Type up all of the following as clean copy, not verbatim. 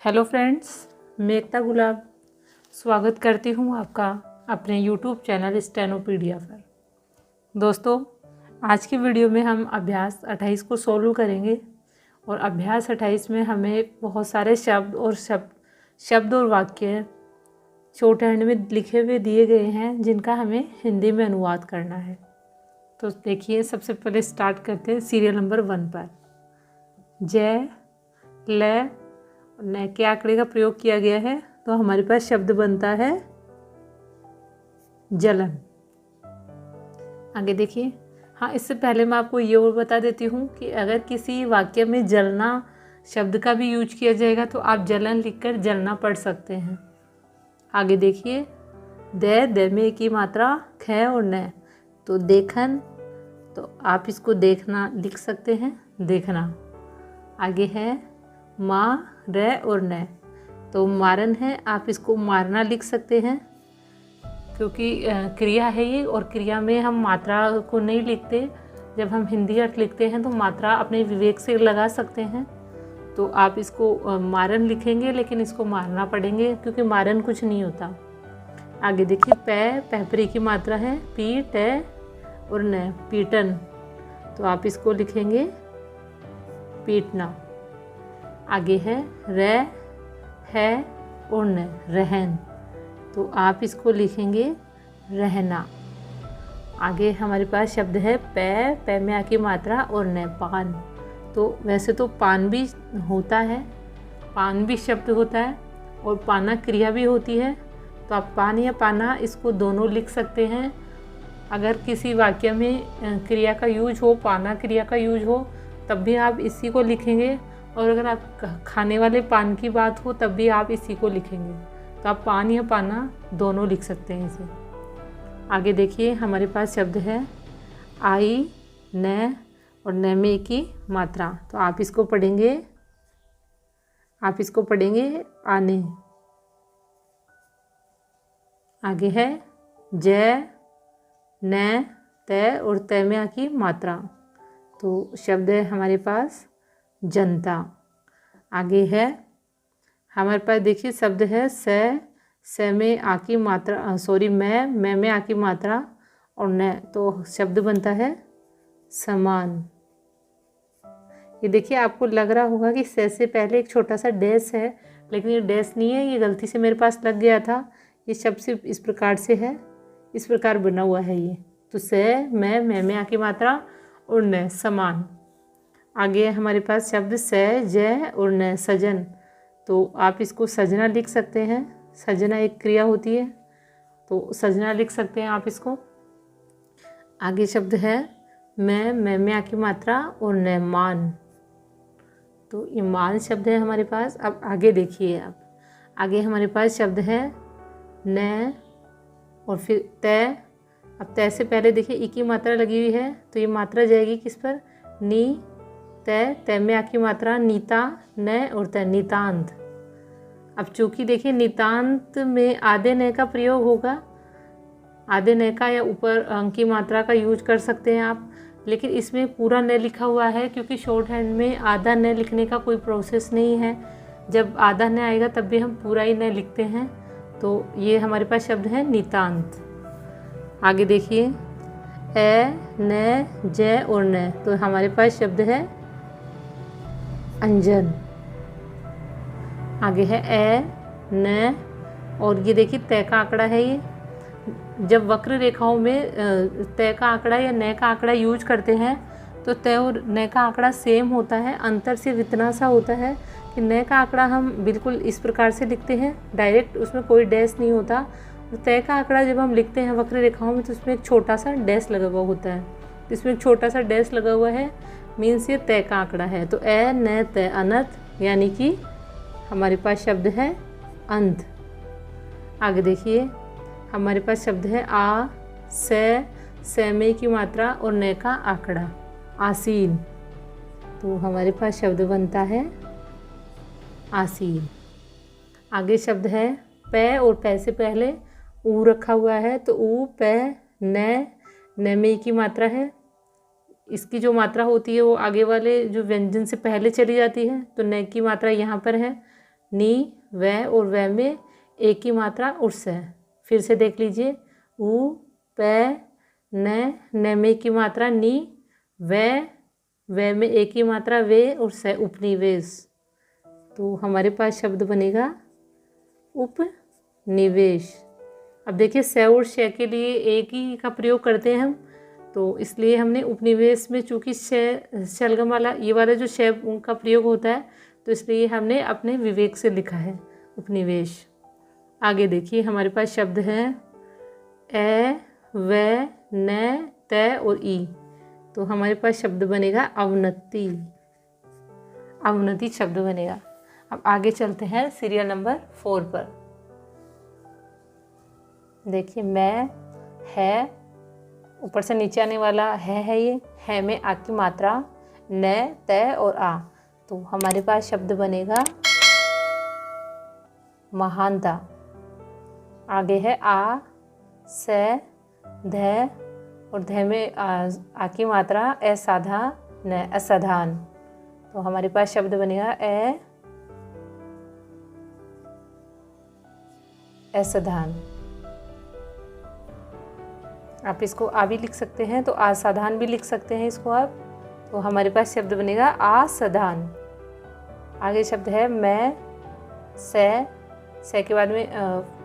Hello friends, मैं एकता गुलाब स्वागत करती हूँ आपका अपने यूट्यूब चैनल स्टेनोपीडिया पर। दोस्तों, आज की वीडियो में हम अभ्यास 28 को सोल्व करेंगे और अभ्यास 28 में हमें बहुत सारे शब्द और वाक्य शॉर्ट हैंड में लिखे हुए दिए गए हैं जिनका हमें हिंदी में अनुवाद करना है। तो देखिए, सबसे पहले स्टार्ट करते हैं सीरियल नंबर 1 पर। जय, ल, न के आंकड़े का प्रयोग किया गया है, तो हमारे पास शब्द बनता है जलन। आगे देखिए। हाँ, इससे पहले मैं आपको ये और बता देती हूँ कि अगर किसी वाक्य में जलना शब्द का भी यूज किया जाएगा तो आप जलन लिखकर जलना पढ़ सकते हैं। आगे देखिए। दे में की मात्रा ख और न, तो देखन, तो आप इसको देखना लिख सकते हैं, देखना। आगे है माँ, र और न, तो मारन है, आप इसको मारना लिख सकते हैं क्योंकि क्रिया है ये, और क्रिया में हम मात्रा को नहीं लिखते। जब हम हिंदी अर्थ लिखते हैं तो मात्रा अपने विवेक से लगा सकते हैं, तो आप इसको मारन लिखेंगे, लेकिन इसको मारना पड़ेंगे क्योंकि मारन कुछ नहीं होता। आगे देखिए। पैपरी की मात्रा है पी, ट और न, पीटन, तो आप इसको लिखेंगे पीटना। आगे है र, है और न, रहन, तो आप इसको लिखेंगे रहना। आगे हमारे पास शब्द है पै में आ की मात्रा और न, पान, तो वैसे तो पान भी होता है, पान भी शब्द होता है और पाना क्रिया भी होती है, तो आप पान या पाना इसको दोनों लिख सकते हैं। अगर किसी वाक्य में क्रिया का यूज हो, पाना क्रिया का यूज हो, तब भी आप इसी को लिखेंगे, और अगर आप खाने वाले पान की बात हो तब भी आप इसी को लिखेंगे, तो आप पान या पाना दोनों लिख सकते हैं इसे। आगे देखिए, हमारे पास शब्द है आई, न और न में की मात्रा, तो आप इसको पढ़ेंगे आने। आगे है जय, न, तय और तय में आ की मात्रा, तो शब्द है हमारे पास जनता। आगे है हमारे पास, देखिए शब्द है से में आ की मात्रा, मैं में आ की मात्रा और न, तो शब्द बनता है समान। ये देखिए, आपको लग रहा होगा कि से पहले एक छोटा सा डैश है, लेकिन ये डैश नहीं है, ये गलती से मेरे पास लग गया था। ये शब्द सिर्फ इस प्रकार से है, इस प्रकार बना हुआ है ये, तो से, मैं में आ की मात्रा और न, समान। आगे हमारे पास शब्द से, जय और न, सजन, तो आप इसको सजना लिख सकते हैं, सजना एक क्रिया होती है, तो सजना लिख सकते हैं आप इसको। आगे शब्द है मैं में आ की मात्रा और न, मान, तो ये मान शब्द है हमारे पास। अब आगे देखिए आप, आगे हमारे पास शब्द है न और फिर तय। अब तय से पहले देखिए ई की मात्रा लगी हुई है, तो ये मात्रा जाएगी किस पर, नी, तय में आ की मात्रा नीता, न और तय, नितांत। अब चूंकि देखिए नितांत में आधे न का प्रयोग होगा, आधे न का या ऊपर अंक की मात्रा का यूज कर सकते हैं आप, लेकिन इसमें पूरा न लिखा हुआ है क्योंकि शॉर्ट हैंड में आधा न लिखने का कोई प्रोसेस नहीं है। जब आधा न आएगा तब भी हम पूरा ही न लिखते हैं, तो ये हमारे पास शब्द है नितांत। आगे देखिए ए, न, जय और न, तो हमारे पास शब्द है अंजन। आगे है ए, न और ये देखिए तय का आंकड़ा है ये। जब वक्र रेखाओं में तय का आंकड़ा या न का आंकड़ा यूज करते हैं तो तय और न का आंकड़ा सेम होता है, अंतर सिर्फ इतना सा होता है कि न का आंकड़ा हम बिल्कुल इस प्रकार से लिखते हैं डायरेक्ट, उसमें कोई डैश नहीं होता। और तय का आंकड़ा जब हम लिखते हैं वक्र रेखाओं में तो उसमें एक छोटा सा डैश लगा हुआ होता है, इसमें एक छोटा सा डैश लगा हुआ है, मीन्स ये तय का आंकड़ा है। तो ए, न, तय, अनंत, यानी कि हमारे पास शब्द है अंत। आगे देखिए, हमारे पास शब्द है आ, से में की मात्रा और न का आंकड़ा, आसीन, तो हमारे पास शब्द बनता है आसीन। आगे शब्द है पै, और पै से पहले ऊ रखा हुआ है, तो ऊ, पै, न में की मात्रा है, इसकी जो मात्रा होती है वो आगे वाले जो व्यंजन से पहले चली जाती है, तो न की मात्रा यहाँ पर है, नी, वह और वह में एक ही मात्रा उर्स है। फिर से देख लीजिए, उ, पै, न में एक ही मात्रा नी, वह में एक ही मात्रा वे और स उपनिवेश। तो हमारे पास शब्द बनेगा उपनिवेश। अब देखिए स और श के लिए एक ही का प्रयोग करते हैं हम, तो इसलिए हमने उपनिवेश में चूंकि शलगम वाला ये वाला जो श का प्रयोग होता है, तो इसलिए हमने अपने विवेक से लिखा है उपनिवेश। आगे देखिए हमारे पास शब्द हैं ए, व, न, त और ई। तो हमारे पास शब्द बनेगा अवनति। अवनति शब्द बनेगा। अब आगे चलते हैं सीरियल नंबर 4 पर। देखिए मैं, है, ऊपर से नीचे आने वाला है ये है में आ की मात्रा न, त और आ। तो हमारे पास शब्द बनेगा महानता। आगे है आ, स, ध और ध में आ की मात्रा असाधारण, असाधारण। तो हमारे पास शब्द बनेगा असाधारण। आप इसको आ भी लिख सकते हैं, तो असाधारण भी लिख सकते हैं इसको आप। तो हमारे पास शब्द बनेगा असाधारण। आगे शब्द है मैं, से के बाद में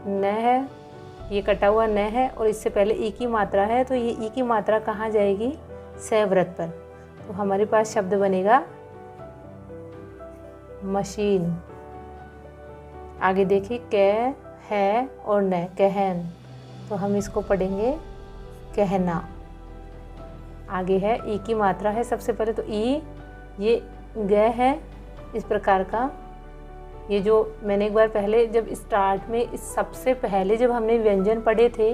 न है, ये कटा हुआ न है और इससे पहले ई की मात्रा है, तो ये ई की मात्रा कहाँ जाएगी? सवृत पर। तो हमारे पास शब्द बनेगा मशीन। आगे देखिए क, है और न, कहन। तो हम इसको पढ़ेंगे कहना। आगे है ई की मात्रा है सबसे पहले, तो ई ये ग है इस प्रकार का। ये जो मैंने एक बार पहले जब स्टार्ट में इस सबसे पहले जब हमने व्यंजन पढ़े थे,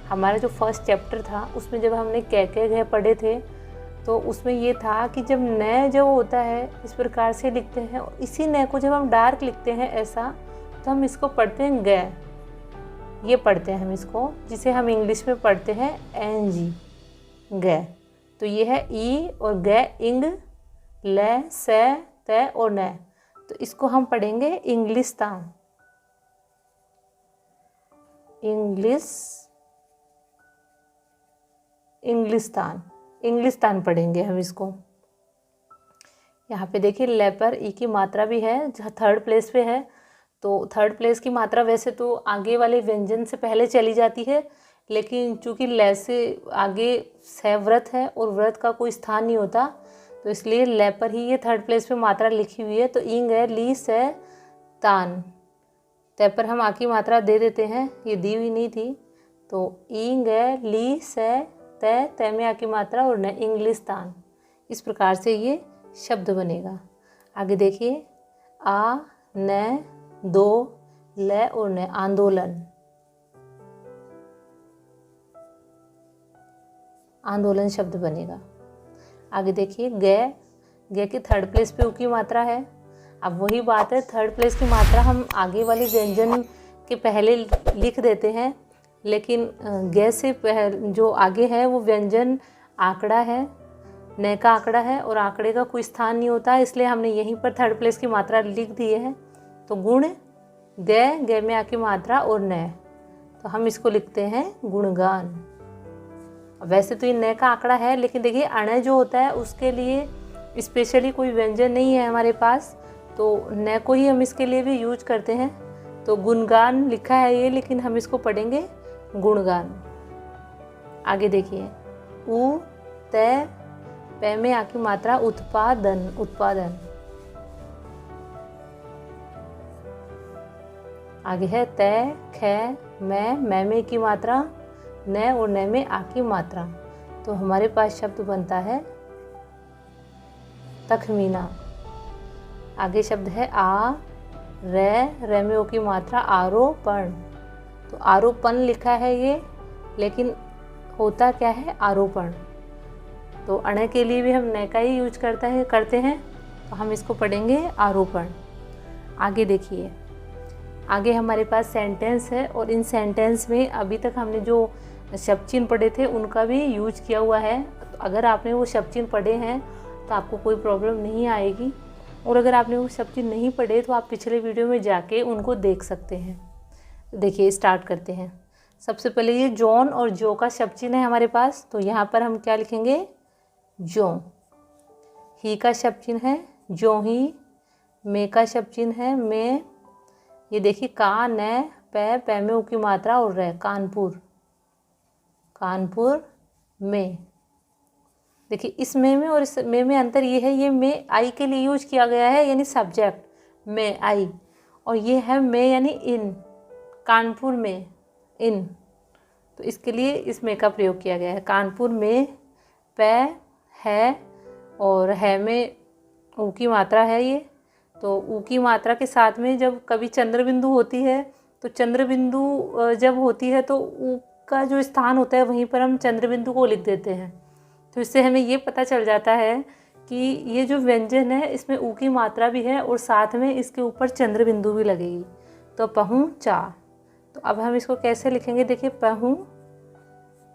हमारा जो फर्स्ट चैप्टर था उसमें जब हमने कै घ पढ़े थे, तो उसमें ये था कि जब न जो होता है इस प्रकार से लिखते हैं, और इसी न को जब हम डार्क लिखते हैं ऐसा, तो हम इसको पढ़ते हैं ग। ये पढ़ते हैं हम इसको, जिसे हम इंग्लिश में पढ़ते हैं NG, ग। तो ये है ई और ग, इंग, ल, स, त और न। तो इसको हम पढ़ेंगे इंग्लिस्तान। इंग्लिस्तान पढ़ेंगे हम इसको। यहाँ पे देखिए ल पर ई की मात्रा भी है, जहाँ थर्ड प्लेस पे है। तो थर्ड प्लेस की मात्रा वैसे तो आगे वाले व्यंजन से पहले चली जाती है, लेकिन चूंकि ल से आगे सव्रत है और व्रत का कोई स्थान नहीं होता, तो इसलिए ल पर ही ये थर्ड प्लेस पे मात्रा लिखी हुई है। तो इंग है, ली, से, तान। त पर हम आ की मात्रा दे देते हैं, ये दी हुई नहीं थी। तो इंग है, ली, से, त में आ की मात्रा और न, इंग्लिस्तान। इस प्रकार से ये शब्द बनेगा। आगे देखिए आ, न, दो, ल और न, आंदोलन। आंदोलन शब्द बनेगा। आगे देखिए ग की थर्ड प्लेस पे उ की मात्रा है। अब वही बात है, थर्ड प्लेस की मात्रा हम आगे वाले व्यंजन के पहले लिख देते हैं, लेकिन ग से जो आगे है वो व्यंजन आंकड़ा है, न का आंकड़ा है और आंकड़े का कोई स्थान नहीं होता, इसलिए हमने यहीं पर थर्ड प्लेस की मात्रा लिख दी है। तो गुण ग में आ की मात्रा और न, तो हम इसको लिखते हैं गुणगान। वैसे तो ये न का आंकड़ा है, लेकिन देखिए अण जो होता है उसके लिए स्पेशली कोई व्यंजन नहीं है हमारे पास, तो न को ही हम इसके लिए भी यूज करते हैं। तो गुणगान लिखा है ये, लेकिन हम इसको पढ़ेंगे गुणगान। आगे देखिए उ, त, प में आ की मात्रा उत्पादन। आगे है त, ख, मैं में की मात्रा, न और न में आ की मात्रा। तो हमारे पास शब्द बनता है तखमीना। आगे शब्द है आ, र में ओ की मात्रा, आरोपण। तो आरोपण लिखा है ये, लेकिन होता क्या है? आरोपण। तो अण के लिए भी हम न का ही यूज करते हैं, तो हम इसको पढ़ेंगे आरोपण। आगे देखिए, आगे हमारे पास सेंटेंस है, और इन सेंटेंस में अभी तक हमने जो शब्द चिन्ह पढ़े थे उनका भी यूज किया हुआ है। तो अगर आपने वो शब्द चिन्ह पढ़े हैं तो आपको कोई प्रॉब्लम नहीं आएगी। और अगर आपने वो सब चीज़ नहीं पढ़े तो आप पिछले वीडियो में जाके उनको देख सकते हैं। देखिए स्टार्ट करते हैं। सबसे पहले ये जॉन और जो का शब्द चिन्ह है हमारे पास, तो यहाँ पर हम क्या लिखेंगे, जो। ही का शब्द चिन्ह है जो ही। मे का शब्द चिन्ह है मैं। ये देखिए का, न, पै में ऊ की मात्रा और रह, कानपुर, कानपुर में। देखिए इस में और इस में अंतर ये है, ये में आई के लिए यूज किया गया है यानी सब्जेक्ट में आई, और ये है में यानी इन, कानपुर में इन, तो इसके लिए इस में का प्रयोग किया गया है। कानपुर में पै है और है में ऊ की मात्रा है ये, तो ऊ की मात्रा के साथ में जब कभी चंद्र बिंदु होती है तो चंद्र बिंदु जब होती है तो ऊ का जो स्थान होता है वहीं पर हम चंद्र बिंदु को लिख देते हैं। तो इससे हमें ये पता चल जाता है कि ये जो व्यंजन है इसमें ऊ की मात्रा भी है और साथ में इसके ऊपर चंद्र बिंदु भी लगेगी। तो पहुँचा, तो अब हम इसको कैसे लिखेंगे, देखिए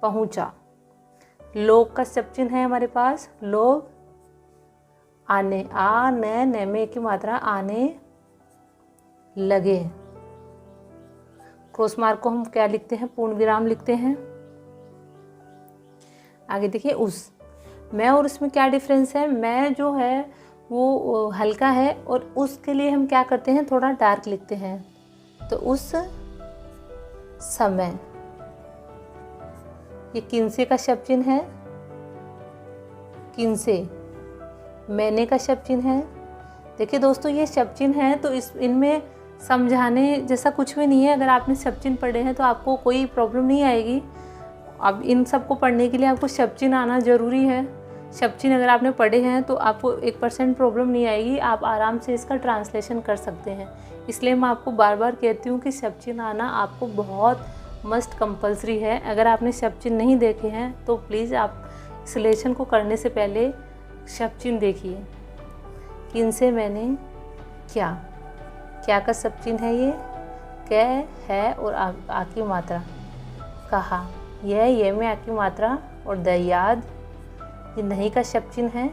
पहुँचा। लोग का शब्द चिन्ह है हमारे पास, लोग, आने, आ न में की मात्रा, आने लगे। क्रॉस मार्क को हम क्या लिखते हैं, पूर्ण विराम लिखते हैं। आगे देखिए उस, मैं और उसमें क्या डिफरेंस है, मैं जो है वो हल्का है और उसके लिए हम क्या करते हैं, थोड़ा डार्क लिखते हैं। तो उस समय, ये किनसे का शब्द चिन्ह है, किनसे। मैंने का शब्द चिन्ह है। देखिए दोस्तों ये शब्द चिन्ह है तो इनमें समझाने जैसा कुछ भी नहीं है। अगर आपने शब्द चिन्ह पढ़े हैं तो आपको कोई प्रॉब्लम नहीं आएगी। अब इन सब को पढ़ने के लिए आपको शब्द चिन्ह आना ज़रूरी है। शब्द चिन्ह अगर आपने पढ़े हैं तो आपको 1% प्रॉब्लम नहीं आएगी, आप आराम से इसका ट्रांसलेशन कर सकते हैं। इसलिए मैं आपको बार बार कहती हूँ कि शब्द चिन्ह आना आपको बहुत मस्ट कंपलसरी है। अगर आपने शब्द चिन्ह नहीं देखे हैं तो प्लीज़ आप इस लेसन को करने से पहले शब्द चिन्ह देखिए। किनसे, मैंने, क्या, क्या का शब्द चिन्ह है ये, कै है और आ की मात्रा, कहा, यह ये में आ की मात्रा और द, याद। ये नहीं का शब्द चिन्ह है,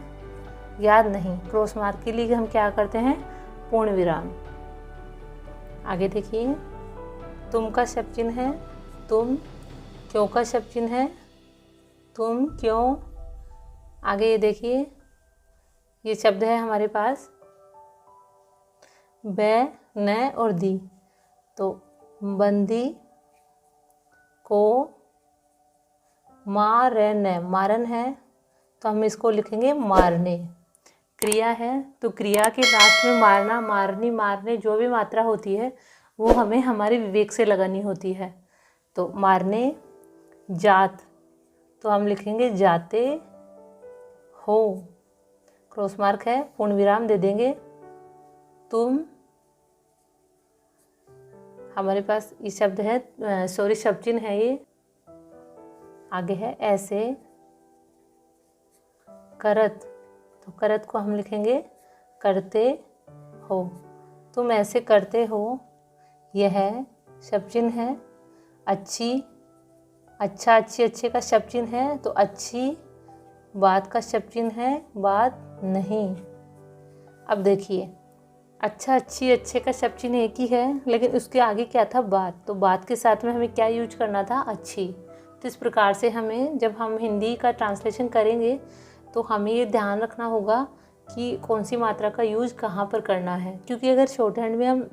याद नहीं। क्रॉस मार्क के लिए हम क्या करते हैं, पूर्ण विराम। आगे देखिए तुम का शब्द चिन्ह है, तुम। क्यों का शब्द चिन्ह है, तुम, क्यों। आगे ये देखिए ये शब्द है हमारे पास बै, न और दी, तो बंदी को, मारने, मारन है तो हम इसको लिखेंगे मारने। क्रिया है तो क्रिया के लास्ट में मारना, मारनी, मारने जो भी मात्रा होती है वो हमें हमारे विवेक से लगानी होती है। तो मारने। जात तो हम लिखेंगे जाते हो, क्रॉस मार्क है, पूर्ण विराम दे देंगे। तुम, हमारे पास ये शब्द है, सॉरी शब्द चिन्ह है ये। आगे है ऐसे। करत, तो करत को हम लिखेंगे करते हो, तुम ऐसे करते हो। यह शब्द चिन्ह है। अच्छी, अच्छा, अच्छी, अच्छे का शब्द चिन्ह है तो अच्छी। बात का शब्द चिन्ह है, बात नहीं। अब देखिए अच्छा, अच्छी, अच्छे का शब्द चिन्ह एक ही है लेकिन उसके आगे क्या था, बात। तो बात के साथ में हमें क्या यूज करना था, अच्छी। तो इस प्रकार से हमें जब हम हिंदी का ट्रांसलेशन करेंगे तो हमें ये ध्यान रखना होगा कि कौन सी मात्रा का यूज कहाँ पर करना है, क्योंकि अगर शॉर्ट हैंड में हम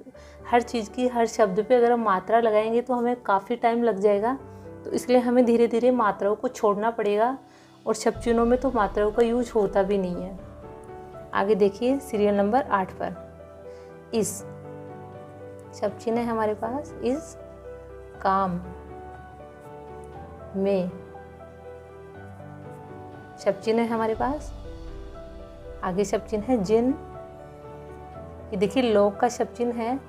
हर चीज़ की हर शब्द पे अगर हम मात्रा लगाएंगे तो हमें काफ़ी टाइम लग जाएगा। तो इसलिए हमें धीरे धीरे मात्राओं को छोड़ना पड़ेगा और शब्द चिन्हों में तो मात्राओं का यूज होता भी नहीं है। आगे देखिए सीरियल नंबर 8 पर इस शब्द चिन्ह है हमारे पास, इस काम में शब्द चिन्ह है हमारे पास। आगे शब्द चिन्ह है जिन, ये देखिए लोग का शब्द चिन्ह है।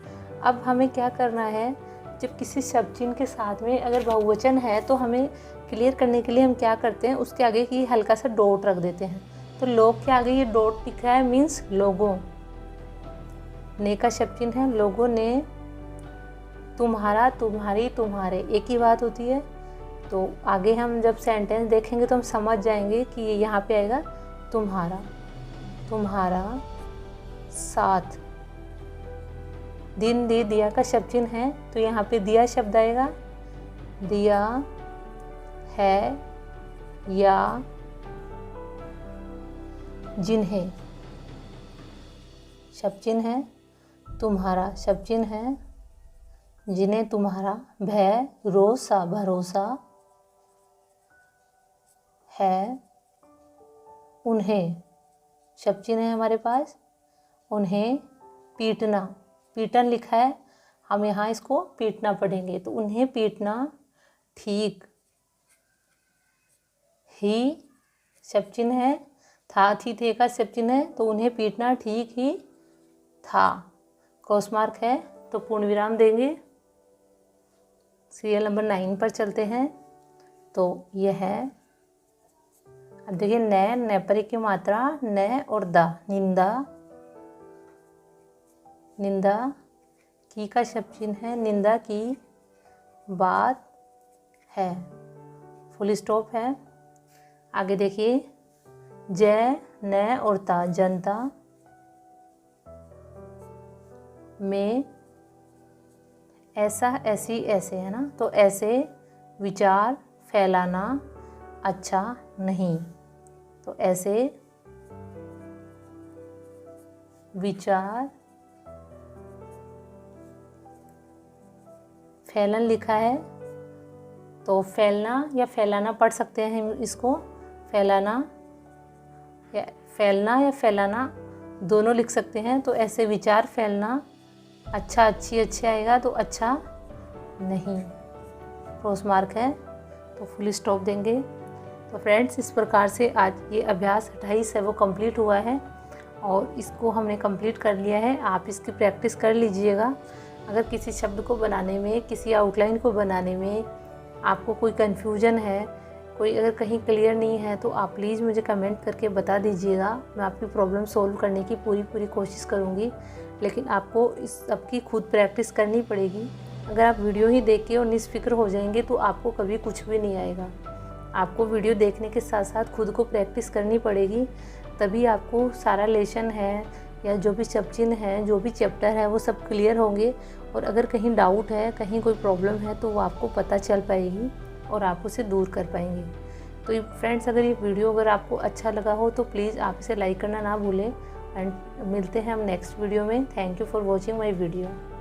अब हमें क्या करना है, जब किसी शब्द चिन्ह के साथ में अगर बहुवचन है तो हमें क्लियर करने के लिए हम क्या करते हैं, उसके आगे की हल्का सा डॉट रख देते हैं। तो लोग के आगे ये डॉट दिखा है मीन्स लोगों। ने का शब्द चिन्ह है, लोगों ने। तुम्हारा, तुम्हारी, तुम्हारे एक ही बात होती है। तो आगे हम जब सेंटेंस देखेंगे तो हम समझ जाएंगे कि ये यहाँ पे आएगा तुम्हारा, तुम्हारा साथ। दिन, दी, दिया का शब्द चिन्ह है, तो यहाँ पे दिया शब्द आएगा। दिया, है, या, जिन्हें शब्द चिन्ह है। तुम्हारा शब्द चिन्ह है। जिन्हें तुम्हारा, भय, रोसा, भरोसा है। उन्हें शब्द चिन्ह है हमारे पास। उन्हें पीटना, पीटन लिखा है, हम यहाँ इसको पीटना पढ़ेंगे, तो उन्हें पीटना ठीक। ही शब्द चिन्ह है। था, थी, थे का शब्द चिन्ह है, तो उन्हें पीटना ठीक ही था। क्रॉस मार्क है, तो पूर्ण विराम देंगे। सीरियल नंबर 9 पर चलते हैं। तो यह है, अब देखिए न पर की मात्रा न और दा। निंदा, निंदा की का शब्द चिन्ह है। निंदा की बात है, फुल स्टॉप है। आगे देखिए जय, न और ता, जनता में ऐसा, ऐसी, ऐसे, है ना, तो ऐसे विचार फैलाना अच्छा नहीं। तो ऐसे विचार, फैलन लिखा है, तो फैलना या फैलाना पढ़ सकते हैं हम इसको। फैलाना या फैलाना दोनों लिख सकते हैं। तो ऐसे विचार फैलना अच्छा, अच्छी, अच्छे आएगा, तो अच्छा नहीं, क्रॉस मार्क है, तो फुल स्टॉप देंगे। तो फ्रेंड्स, इस प्रकार से आज ये अभ्यास 28 है वो कंप्लीट हुआ है और इसको हमने कंप्लीट कर लिया है। आप इसकी प्रैक्टिस कर लीजिएगा। अगर किसी शब्द को बनाने में, किसी आउटलाइन को बनाने में आपको कोई कन्फ्यूजन है, कोई अगर कहीं क्लियर नहीं है, तो आप प्लीज़ मुझे कमेंट करके बता दीजिएगा। मैं आपकी प्रॉब्लम सॉल्व करने की पूरी कोशिश करूँगी। लेकिन आपको इस सबकी खुद प्रैक्टिस करनी पड़ेगी। अगर आप वीडियो ही देख के और निष्फिक्र हो जाएंगे तो आपको कभी कुछ भी नहीं आएगा। आपको वीडियो देखने के साथ साथ खुद को प्रैक्टिस करनी पड़ेगी, तभी आपको सारा लेसन है या जो भी शब्द चिन्ह है, जो भी चैप्टर है, वो सब क्लियर होंगे। और अगर कहीं डाउट है, कहीं कोई प्रॉब्लम है, तो वो आपको पता चल पाएगी और आप उसे दूर कर पाएंगे। तो फ्रेंड्स, अगर ये वीडियो अगर आपको अच्छा लगा हो तो प्लीज़ आप इसे लाइक करना ना भूलें। एंड मिलते हैं हम नेक्स्ट वीडियो में। Thank you for watching my video.